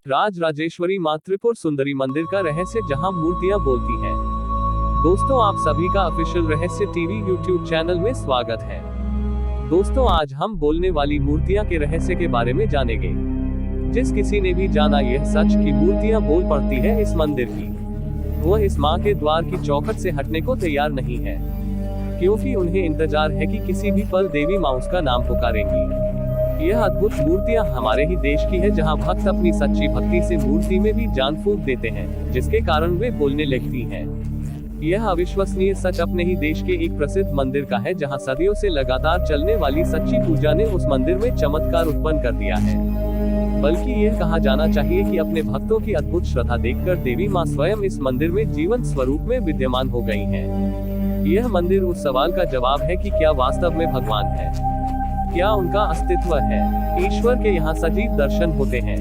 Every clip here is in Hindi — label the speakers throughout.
Speaker 1: राजराजेश्वरी मां त्रिपुर सुंदरी मंदिर का रहस्य, जहां मूर्तियां बोलती हैं। दोस्तों, आप सभी का ऑफिशियल रहस्य टीवी यूट्यूब चैनल में स्वागत है। दोस्तों, आज हम बोलने वाली मूर्तियां के रहस्य के बारे में जानेंगे। जिस किसी ने भी जाना यह सच कि मूर्तियां बोल पड़ती है इस मंदिर की, वह इस मां के द्वार की चौखट से हटने को तैयार नहीं है, क्योंकि उन्हें इंतजार है कि किसी भी पल देवी मां उसका नाम पुकारेंगी। यह अद्भुत मूर्तियां हमारे ही देश की है, जहां भक्त अपनी सच्ची भक्ति से मूर्ति में भी जान फूंक देते हैं, जिसके कारण वे बोलने लगती हैं। यह अविश्वसनीय सच अपने ही देश के एक प्रसिद्ध मंदिर का है, जहां सदियों से लगातार चलने वाली सच्ची पूजा ने उस मंदिर में चमत्कार उत्पन्न कर दिया है। बल्कि यह कहा जाना चाहिए कि अपने भक्तों की अद्भुत श्रद्धा देखकर देवी मां स्वयं इस मंदिर में जीवंत स्वरूप में विद्यमान हो गई हैं। यह मंदिर उस सवाल का जवाब है कि क्या वास्तव में भगवान है, क्या उनका अस्तित्व है। ईश्वर के यहाँ सजीव दर्शन होते हैं।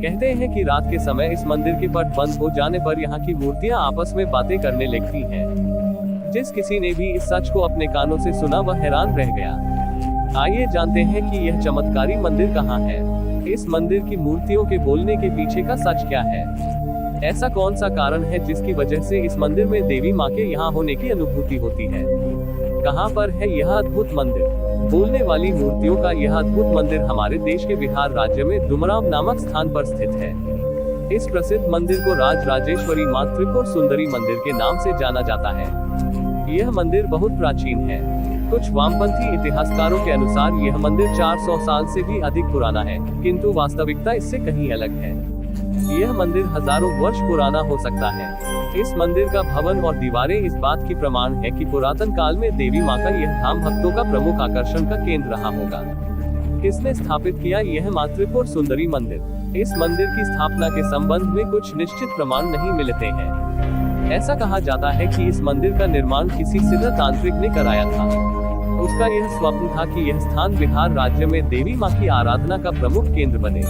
Speaker 1: कहते हैं कि रात के समय इस मंदिर के पट बंद हो जाने पर यहाँ की मूर्तियाँ आपस में बातें करने लगती हैं। जिस किसी ने भी इस सच को अपने कानों से सुना वह हैरान रह गया। आइए जानते हैं कि यह चमत्कारी मंदिर कहाँ है। इस मंदिर की मूर्तियों के बोलने के पीछे का सच क्या है। ऐसा कौन सा कारण है जिसकी वजह से इस मंदिर में देवी माँ के यहाँ होने की अनुभूति होती है। कहाँ पर है यह अद्भुत मंदिर। बोलने वाली मूर्तियों का यह अद्भुत मंदिर हमारे देश के बिहार राज्य में डुमराव नामक स्थान पर स्थित है। इस प्रसिद्ध मंदिर को राजराजेश्वरी मां त्रिपुर सुंदरी मंदिर के नाम से जाना जाता है। यह मंदिर बहुत प्राचीन है। कुछ वामपंथी इतिहासकारों के अनुसार यह मंदिर 400 साल से भी अधिक पुराना है, किंतु वास्तविकता इससे कहीं अलग है। यह मंदिर हजारों वर्ष पुराना हो सकता है। इस मंदिर का भवन और दीवारें इस बात की प्रमाण है कि पुरातन काल में देवी मां का यह धाम भक्तों का प्रमुख आकर्षण का केंद्र रहा होगा। किसने स्थापित किया यह मां त्रिपुर सुंदरी मंदिर। इस मंदिर की स्थापना के संबंध में कुछ निश्चित प्रमाण नहीं मिलते हैं। ऐसा कहा जाता है कि इस मंदिर का निर्माण किसी सिद्ध तांत्रिक ने कराया था। उसका यह स्वप्न था कि यह स्थान बिहार राज्य में देवी मां की आराधना का प्रमुख केंद्र बने।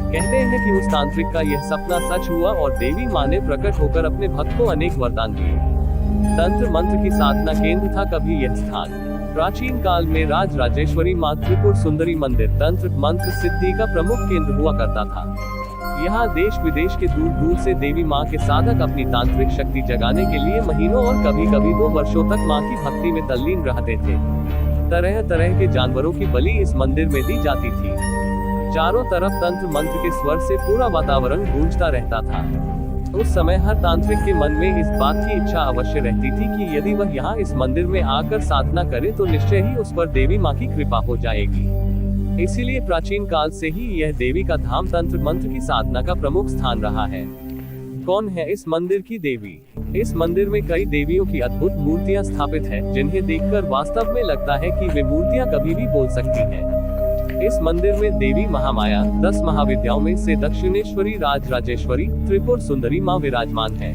Speaker 1: कहते हैं कि उस तांत्रिक का यह सपना सच हुआ और देवी मां ने प्रकट होकर अपने भक्त को अनेक वरदान दिए। तंत्र मंत्र की साधना केंद्र था कभी यह स्थान। प्राचीन काल में राजराजेश्वरी मां त्रिपुर सुंदरी मंदिर तंत्र मंत्र सिद्धि का प्रमुख केंद्र हुआ करता था। यहाँ देश विदेश के दूर दूर से देवी मां के साधक अपनी तांत्रिक शक्ति जगाने के लिए महीनों और कभी कभी 2 वर्षों तक मां की भक्ति में तल्लीन रहते थे। तरह तरह के जानवरों की बलि इस मंदिर में दी जाती थी। चारों तरफ तंत्र मंत्र के स्वर से पूरा वातावरण गूंजता रहता था। उस समय हर तांत्रिक के मन में इस बात की इच्छा अवश्य रहती थी कि यदि वह यहाँ इस मंदिर में आकर साधना करे तो निश्चय ही उस पर देवी माँ की कृपा हो जाएगी। इसीलिए प्राचीन काल से ही यह देवी का धाम तंत्र मंत्र की साधना का प्रमुख स्थान रहा है। कौन है इस मंदिर की देवी। इस मंदिर में कई देवियों की अद्भुत मूर्तियाँ स्थापित है, जिन्हें देखकर वास्तव में लगता है कि वे मूर्तियाँ कभी भी बोल सकती हैं। इस मंदिर में देवी महामाया 10 महाविद्याओं में से दक्षिणेश्वरी राजराजेश्वरी त्रिपुर सुंदरी मां विराजमान है।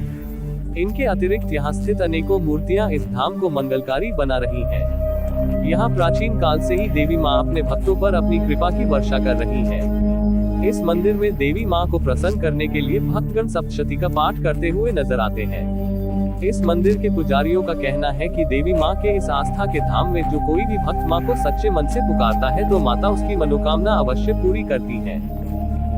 Speaker 1: इनके अतिरिक्त यहाँ स्थित अनेकों मूर्तियां इस धाम को मंगलकारी बना रही हैं। यहाँ प्राचीन काल से ही देवी मां अपने भक्तों पर अपनी कृपा की वर्षा कर रही हैं। इस मंदिर में देवी मां को प्रसन्न करने के लिए भक्तगण सप्तशती का पाठ करते हुए नजर आते हैं। इस मंदिर के पुजारियों का कहना है कि देवी मां के इस आस्था के धाम में जो कोई भी भक्त मां को सच्चे मन से पुकारता है तो माता उसकी मनोकामना अवश्य पूरी करती है।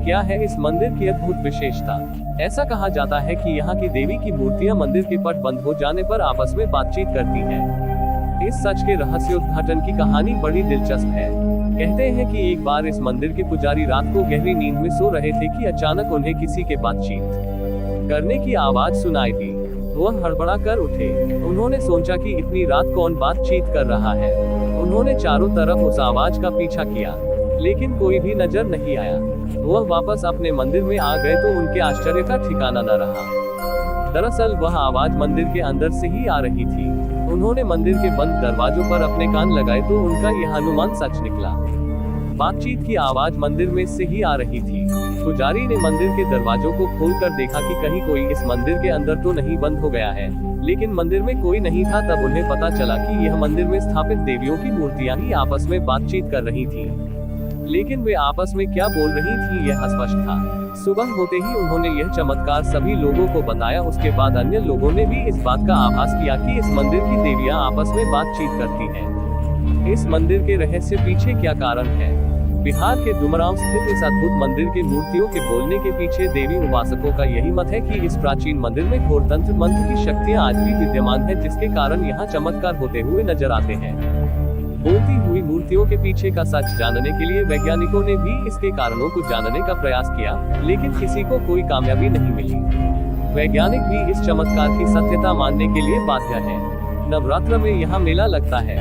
Speaker 1: क्या है इस मंदिर की अद्भुत विशेषता। ऐसा कहा जाता है कि यहाँ की देवी की मूर्तियां मंदिर के पट बंद हो जाने पर आपस में बातचीत करती हैं। इस सच के रहस्योद्घाटन की कहानी बड़ी दिलचस्प है। कहते हैं कि एक बार इस मंदिर के पुजारी रात को गहरी नींद में सो रहे थे कि अचानक उन्हें किसी के बातचीत करने की आवाज सुनाई दी। वह हड़बड़ा कर उठे। उन्होंने सोचा कि इतनी रात कौन बातचीत कर रहा है। उन्होंने चारों तरफ उस आवाज का पीछा किया, लेकिन कोई भी नजर नहीं आया। वह वापस अपने मंदिर में आ गए तो उनके आश्चर्य का ठिकाना न रहा। दरअसल वह आवाज मंदिर के अंदर से ही आ रही थी। उन्होंने मंदिर के बंद दरवाजों पर अपने कान लगाए तो उनका यह अनुमान सच निकला। बातचीत की आवाज मंदिर में से ही आ रही थी। पुजारी ने मंदिर के दरवाजों को खोलकर देखा कि कहीं कोई इस मंदिर के अंदर तो नहीं बंद हो गया है, लेकिन मंदिर में कोई नहीं था। तब उन्हें पता चला कि यह मंदिर में स्थापित देवियों की मूर्तियां ही आपस में बातचीत कर रही थीं। लेकिन वे आपस में क्या बोल रही थीं यह अस्पष्ट था। सुबह होते ही उन्होंने यह चमत्कार सभी लोगों को बताया। उसके बाद अन्य लोगों ने भी इस बात का आभास किया कि इस मंदिर की देवियां आपस में बातचीत करती हैं। इस मंदिर के रहस्य पीछे क्या कारण है। बिहार के डुमरांव स्थित इस अद्भुत मंदिर के मूर्तियों के बोलने के पीछे देवी उपासकों का यही मत है कि इस प्राचीन मंदिर में घोर तंत्र मंत्र की शक्तियां आज भी विद्यमान है, जिसके कारण यहाँ चमत्कार होते हुए नजर आते हैं। बोलती हुई मूर्तियों के पीछे का सच जानने के लिए वैज्ञानिकों ने भी इसके कारणों को जानने का प्रयास किया, लेकिन किसी को कोई कामयाबी नहीं मिली। वैज्ञानिक भी इस चमत्कार की सत्यता मानने के लिए बाध्य हैं। नवरात्र में यहाँ मेला लगता है।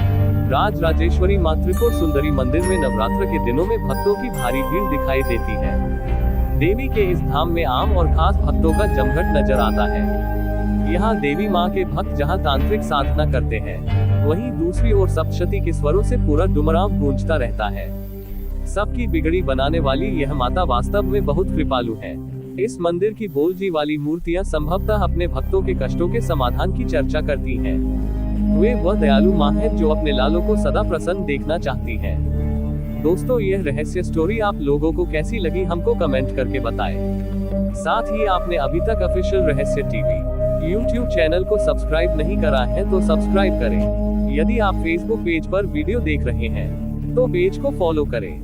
Speaker 1: राजराजेश्वरी मां त्रिपुर सुंदरी मंदिर में नवरात्र के दिनों में भक्तों की भारी भीड़ दिखाई देती है। देवी के इस धाम में आम और खास भक्तों का जमघट नजर आता है। यहाँ देवी मां के भक्त जहाँ तांत्रिक साधना करते हैं, वहीं दूसरी ओर सप्तशती के स्वरों से पूरा डुमरांव गूंजता रहता है। सबकी बिगड़ी बनाने वाली यह माता वास्तव में बहुत कृपालु है। इस मंदिर की बोलजी वाली मूर्तियां संभवतः अपने भक्तों के कष्टों के समाधान की चर्चा करती हैं। वे वह दयालु मां है जो अपने लालों को सदा प्रसन्न देखना चाहती है। दोस्तों, यह रहस्य स्टोरी आप लोगों को कैसी लगी हमको कमेंट करके बताएं। साथ ही आपने अभी तक ऑफिशियल रहस्य टीवी यूट्यूब चैनल को सब्सक्राइब नहीं करा है तो सब्सक्राइब करें। यदि आप फेसबुक पेज पर वीडियो देख रहे हैं तो पेज को फॉलो करें।